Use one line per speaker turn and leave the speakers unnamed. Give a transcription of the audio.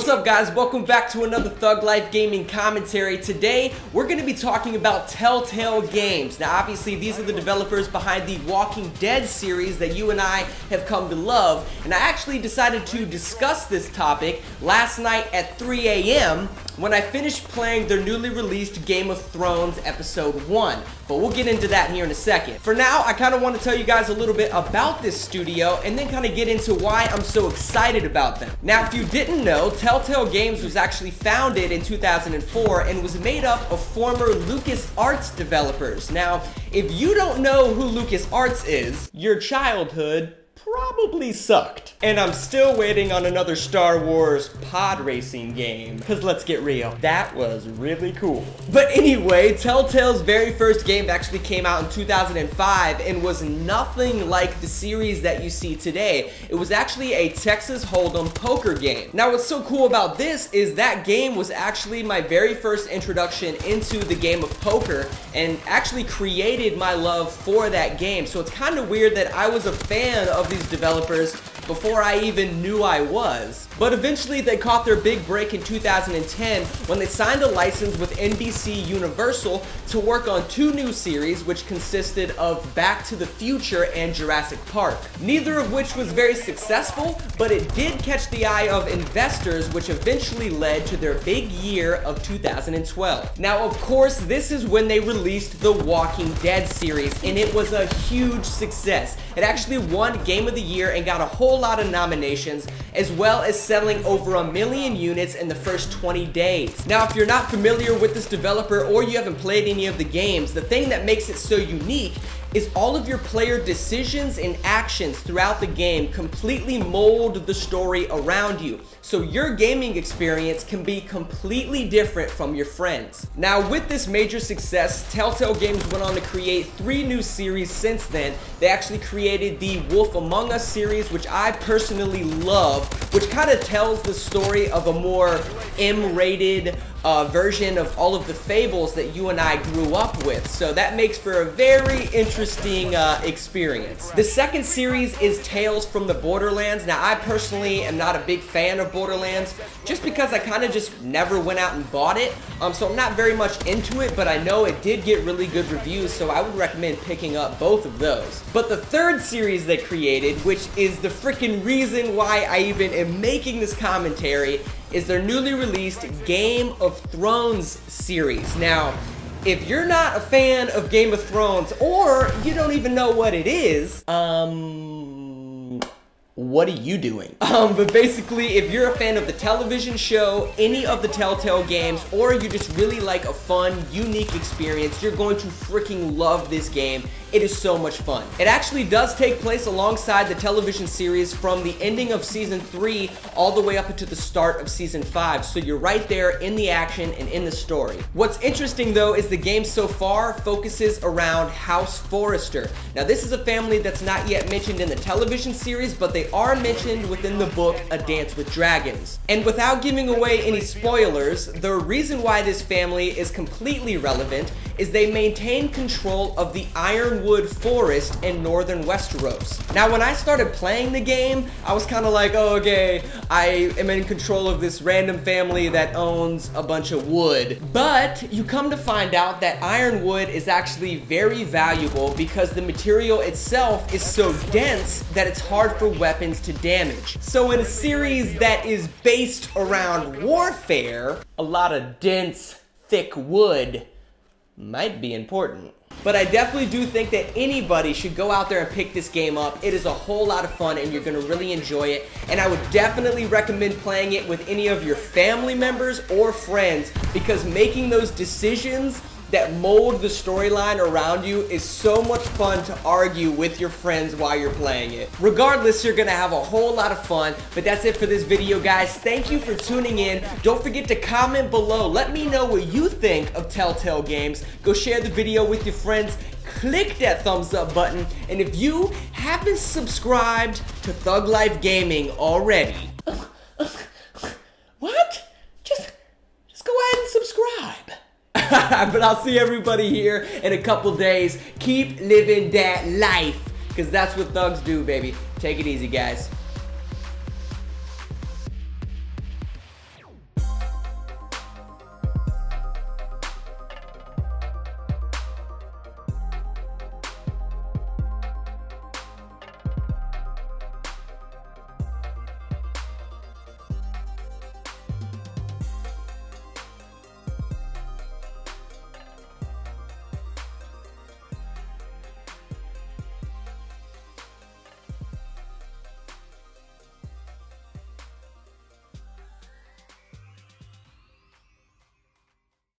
What's up, guys? Welcome back to another Thug Life Gaming commentary. Today, we're going to be talking about Telltale Games. Now, obviously, these are the developers behind the Walking Dead series that you and I have come to love. And I actually decided to discuss this topic last night at 3 a.m. when I finished playing their newly released Game of Thrones Episode 1. But we'll get into that here in a second. For now, I kind of want to tell you guys a little bit about this studio and then kind of get into why I'm so excited about them. Now, if you didn't know, Telltale Games was actually founded in 2004 and was made up of former LucasArts developers. Now, if you don't know who LucasArts is, your childhood probably sucked. And I'm still waiting on another Star Wars pod racing game, because let's get real, that was really cool. But anyway, Telltale's very first game actually came out in 2005 and was nothing like the series that you see today. It was actually a Texas Hold'em poker game. Now, what's so cool about this is that game was actually my very first introduction into the game of poker and actually created my love for that game. So it's kind of weird that I was a fan of these developers before I even knew I was. But eventually they caught their big break in 2010 when they signed a license with NBC Universal to work on two new series, which consisted of Back to the Future and Jurassic Park. Neither of which was very successful, but it did catch the eye of investors, which eventually led to their big year of 2012. Now, of course, this is when they released the Walking Dead series, and it was a huge success. It actually won Game of the Year and got a whole lot of nominations, as well as selling over 1 million units in the first 20 days. Now, if you're not familiar with this developer or you haven't played any of the games, the thing that makes it so unique is all of your player decisions and actions throughout the game completely mold the story around you. So your gaming experience can be completely different from your friends. Now, with this major success, Telltale Games went on to create 3 new series since then. They actually created the Wolf Among Us series, which I personally love, which kind of tells the story of a more M-rated version of all of the fables that you and I grew up with. So that makes for a very interesting experience. The second series is Tales from the Borderlands. Now, I personally am not a big fan of Borderlands just because I kind of just never went out and bought it. So I'm not very much into it, but I know it did get really good reviews, so I would recommend picking up both of those. But the third series they created, which is the freaking reason why I even am making this commentary, is their newly released Game of Thrones series. Now, if you're not a fan of Game of Thrones, or you don't even know what it is, what are you doing? But basically, if you're a fan of the television show, any of the Telltale games, or you just really like a fun, unique experience, you're going to freaking love this game. It is so much fun. It actually does take place alongside the television series from the ending of Season 3 all the way up into the start of Season 5, so you're right there in the action and in the story. What's interesting, though, is the game so far focuses around House Forrester. Now, this is a family that's not yet mentioned in the television series, but they are mentioned within the book A Dance with Dragons. And without giving away any spoilers, the reason why this family is completely relevant is they maintain control of the Ironwood Forest in northern Westeros. Now, when I started playing the game, I was kind of like, oh, okay, I am in control of this random family that owns a bunch of wood. But you come to find out that ironwood is actually very valuable because the material itself is so dense that it's hard for weapons to damage. So in a series that is based around warfare, a lot of dense, thick wood might be important. But I definitely do think that anybody should go out there and pick this game up. It is a whole lot of fun and you're gonna really enjoy it. And I would definitely recommend playing it with any of your family members or friends, because making those decisions that mold the storyline around you is so much fun to argue with your friends while you're playing it. Regardless, you're gonna have a whole lot of fun, but that's it for this video, guys. Thank you for tuning in. Don't forget to comment below. Let me know what you think of Telltale Games. Go share the video with your friends. Click that thumbs up button. And if you haven't subscribed to Thug Life Gaming already, what? Just go ahead and subscribe. But I'll see everybody here in a couple days. Keep living that life, because that's what thugs do, baby. Take it easy, guys.